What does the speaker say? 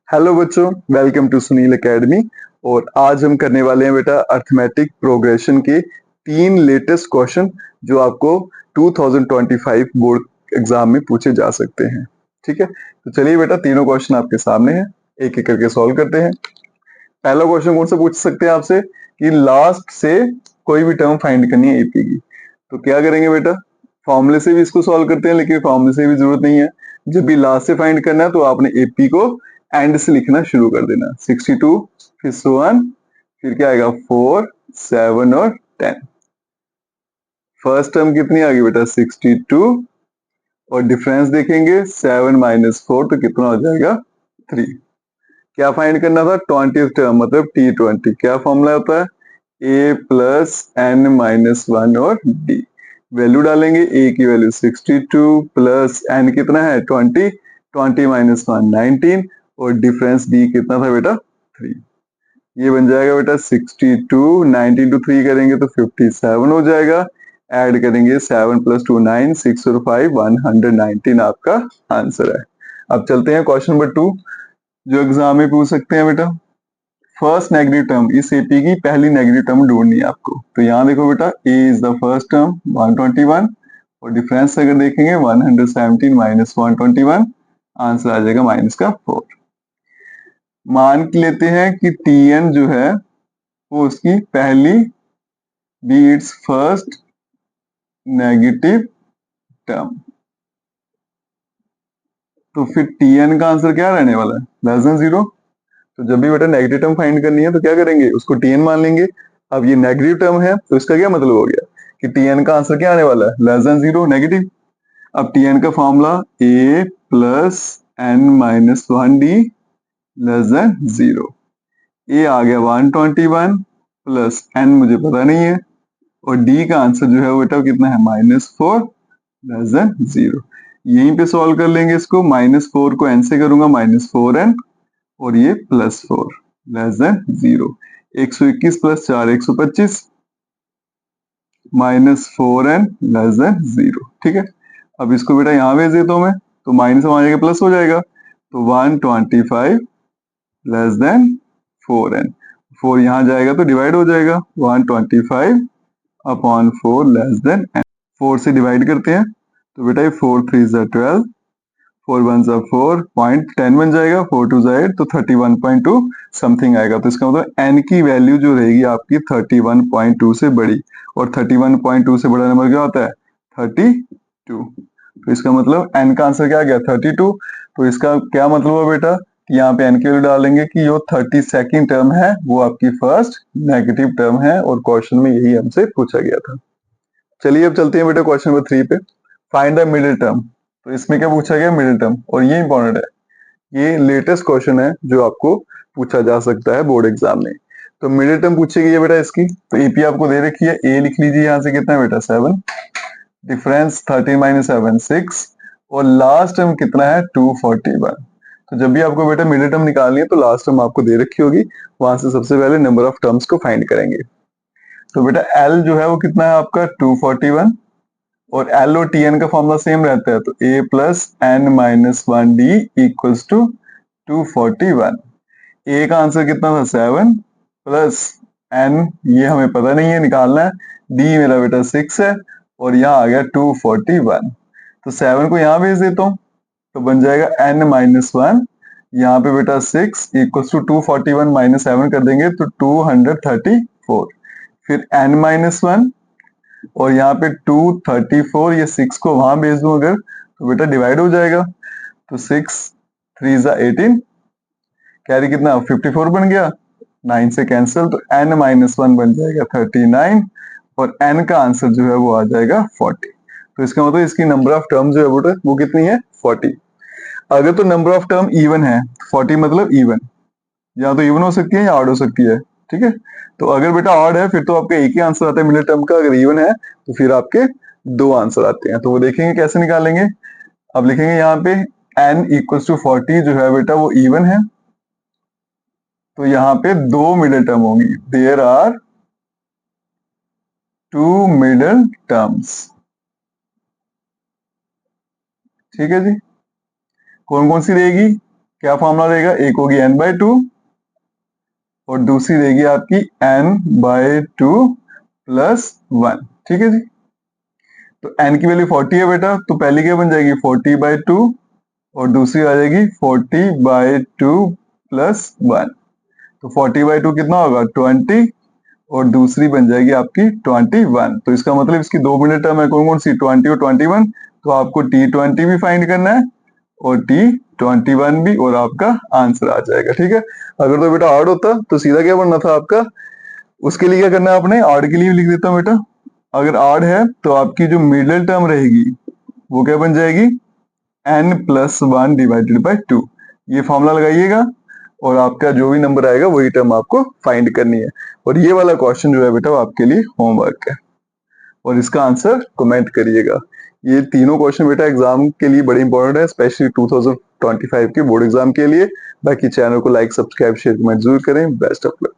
Hello बच्चों, welcome to Sunil academy. और आज हम करने वाले हैं बेटा अर्थमेटिक प्रोग्रेशन के 3 लेटेस्ट क्वेश्चन जो आपको 2025 बोर्ड एग्जाम में पूछे जा सकते हैं। ठीक है, तो चलिए बेटा तीनों क्वेश्चन आपके सामने हैं, एक एक करके सॉल्व करते हैं। पहला क्वेश्चन कौन सा पूछ सकते हैं आपसे कि लास्ट से कोई भी टर्म फाइंड करनी है एपी की। तो क्या करेंगे बेटा, फॉर्मूले से भी इसको सॉल्व करते हैं, लेकिन फॉर्मूले से भी जरूरत नहीं है। जब भी लास्ट से फाइंड करना है तो आपने एपी को एंड से लिखना शुरू कर देना। 62 फिर 1 फिर क्या आएगा 4 7 और 10। फर्स्ट टर्म कितनी आ गई बेटा 62 और डिफरेंस देखेंगे 7 माइनस 4 तो कितना हो जाएगा 3। क्या फाइंड करना था 20th टर्म मतलब T20। क्या फॉर्मूला होता है a प्लस एन माइनस 1 और d। वैल्यू डालेंगे, a की वैल्यू 62 प्लस n कितना है 20, 20 माइनस 1 19 और डिफरेंस d कितना था बेटा 3। ये बन जाएगा बेटा 62, 19 टू 3 करेंगे तो 57 हो जाएगा। ऐड करेंगे 7 प्लस 2 9, 6 और 5 119 आपका आंसर है। अब चलते हैं क्वेश्चन नंबर 2 जो एग्जाम में पूछ सकते हैं बेटा। फर्स्ट नेगेटिव टर्म, इस एपी की पहली नेगेटिव टर्म ढूंढनी है आपको। तो यहाँ देखो बेटा a is the first term 121 और डिफरेंस अगर देखेंगे 117 माइनस 121 आंसर आ जाएगा माइनस का 4। मान के लेते हैं कि tn जो है वो उसकी पहली be its first negative term. तो फिर tn का आंसर क्या रहने वाला है लेस देन 0। तो जब भी बेटा नेगेटिव टर्म फाइंड करनी है तो क्या करेंगे, उसको tn मान लेंगे। अब ये नेगेटिव टर्म है तो इसका क्या मतलब हो गया कि tn का आंसर क्या आने वाला है लेस देन 0 नेगेटिव। अब tn का formula a plus N minus 1d less than 0। a आ गया 121 प्लस n मुझे पता नहीं है और d का आंसर जो है वो बेटा कितना है -4 लेस देन 0। यहीं पे सॉल्व कर लेंगे इसको, -4 को n से करूंगा -4n और ये +4 less than 0। 121 plus 4 125 -4n less than 0। ठीक है, अब इसको बेटा यहाँ भेज देता हूँ मैं, तो माइनस में आ जाएगा प्लस हो जाएगा। तो 125 लेस देन 4n, 4 यहाँ जाएगा तो डिवाइड हो जाएगा 125 अपॉन 4 लेस देन n। 4 से डिवाइड करते हैं तो बेटा ये 4 3 12, 4 1 4 पॉइंट 10 बन जाएगा, 4 2 8 तो 31.2 समथिंग आएगा। तो इसका मतलब n की वैल्यू जो रहेगी आपकी 31.2 से बड़ी, और 31.2 से बड़ा नंबर क्या होता है 32। तो इसका मतलब n का आंसर क्या आ गया 32। तो इसका क्या मतलब है बेटा, यहाँ पे n की वैल्यू डालेंगे कि जो 32nd टर्म है वो आपकी फर्स्ट नेगेटिव टर्म है और क्वेश्चन में यही हमसे पूछा गया था। चलिए अब चलते हैं बेटा क्वेश्चन नंबर 3 पे। Find the middle term. तो इसमें क्या पूछा गया मिडिल टर्म, और ये इंपॉर्टेंट है, ये लेटेस्ट क्वेश्चन है जो आपको पूछा जा सकता है बोर्ड एग्जाम में। तो मिडिल टर्म पूछी गई है बेटा इसकी, तो एपी आपको दे रखी है, ए लिख लीजिए यहाँ से कितना है बेटा 7, डिफरेंस 13 माइनस 7 6 और लास्ट टर्म कितना है 241। तो जब भी आपको बेटा मिडिल टर्म निकालनी है तो लास्ट टर्म आपको दे रखी होगी, वहां से सबसे पहले नंबर ऑफ टर्म्स को फाइंड करेंगे। तो बेटा एल जो है वो कितना है आपका 241 और एल और टी एन का फॉर्मूला सेम रहता है, तो A plus N minus 1d equals to 241। A का आंसर कितना था 7 प्लस एन ये हमें पता नहीं है निकालना है, डी मेरा बेटा 6 है और यहाँ आ गया 241। तो 7 को यहाँ भेज देता हूँ तो बन जाएगा n माइनस 1, यहाँ पे बेटा 6 इक्वल्स टू 241 माइनस 7 कर देंगे तो 234। फिर n माइनस 1 और यहाँ पे 234, ये 6 को वहां भेज दूं अगर तो बेटा डिवाइड हो जाएगा। तो 6 3 18, कैरी कितना 54 बन गया, 9 से कैंसिल तो n माइनस 1 बन जाएगा 39 और n का आंसर जो है वो आ जाएगा 40। तो इसका मतलब इसकी नंबर ऑफ टर्म जो है बेटा वो कितनी है 40। अगर तो नंबर ऑफ टर्म इवन है, 40 मतलब इवन, या तो इवन हो सकती है या ऑड हो सकती है। ठीक है, तो अगर बेटा ऑड है फिर तो आपका एक ही आंसर आता है मिडिल टर्म का, अगर इवन है तो फिर आपके दो आंसर आते हैं। तो वो देखेंगे कैसे निकालेंगे। अब लिखेंगे यहाँ पे n इक्वल्स टू 40 जो है बेटा वो इवन है, तो यहाँ पे दो मिडिल टर्म होंगी, there are two middle terms. ठीक है जी, कौन कौन सी रहेगी, क्या फॉर्मूला रहेगा, एक होगी n/2 और दूसरी रहेगी आपकी n/2 प्लस 1। ठीक है जी। तो n की वैल्यू 40 है बेटा, तो पहली क्या बन जाएगी 40/2 और दूसरी आ जाएगी 40/2 प्लस 1। तो 40/2 कितना होगा 20 और दूसरी बन जाएगी आपकी 21। तो इसका मतलब इसकी दो मिनट टर्म है, कौन कौन सी 20 और 21। तो आपको T20 भी फाइंड करना है और T21 भी, और आपका आंसर आ जाएगा। ठीक है। अगर तो बेटा ऑड होता तो सीधा क्या बनना था आपका, उसके लिए क्या करना है आपने, ऑड के लिए भी लिख देता हूँ बेटा। अगर ऑड है तो आपकी जो मिडिल टर्म रहेगी वो क्या बन जाएगी n+1 डिवाइडेड बाय 2। ये फॉर्मूला लगाइएगा और आपका जो भी नंबर आएगा वही टर्म आपको फाइंड करनी है। और ये वाला क्वेश्चन जो है बेटा वो आपके लिए होमवर्क है और इसका आंसर कमेंट करिएगा। ये तीनों क्वेश्चन बेटा एग्जाम के लिए बड़े इंपॉर्टेंट है, स्पेशली 2025 के बोर्ड एग्जाम के लिए। बाकी चैनल को लाइक, सब्सक्राइब, शेयर, कमेंट जरूर करें। Best of luck.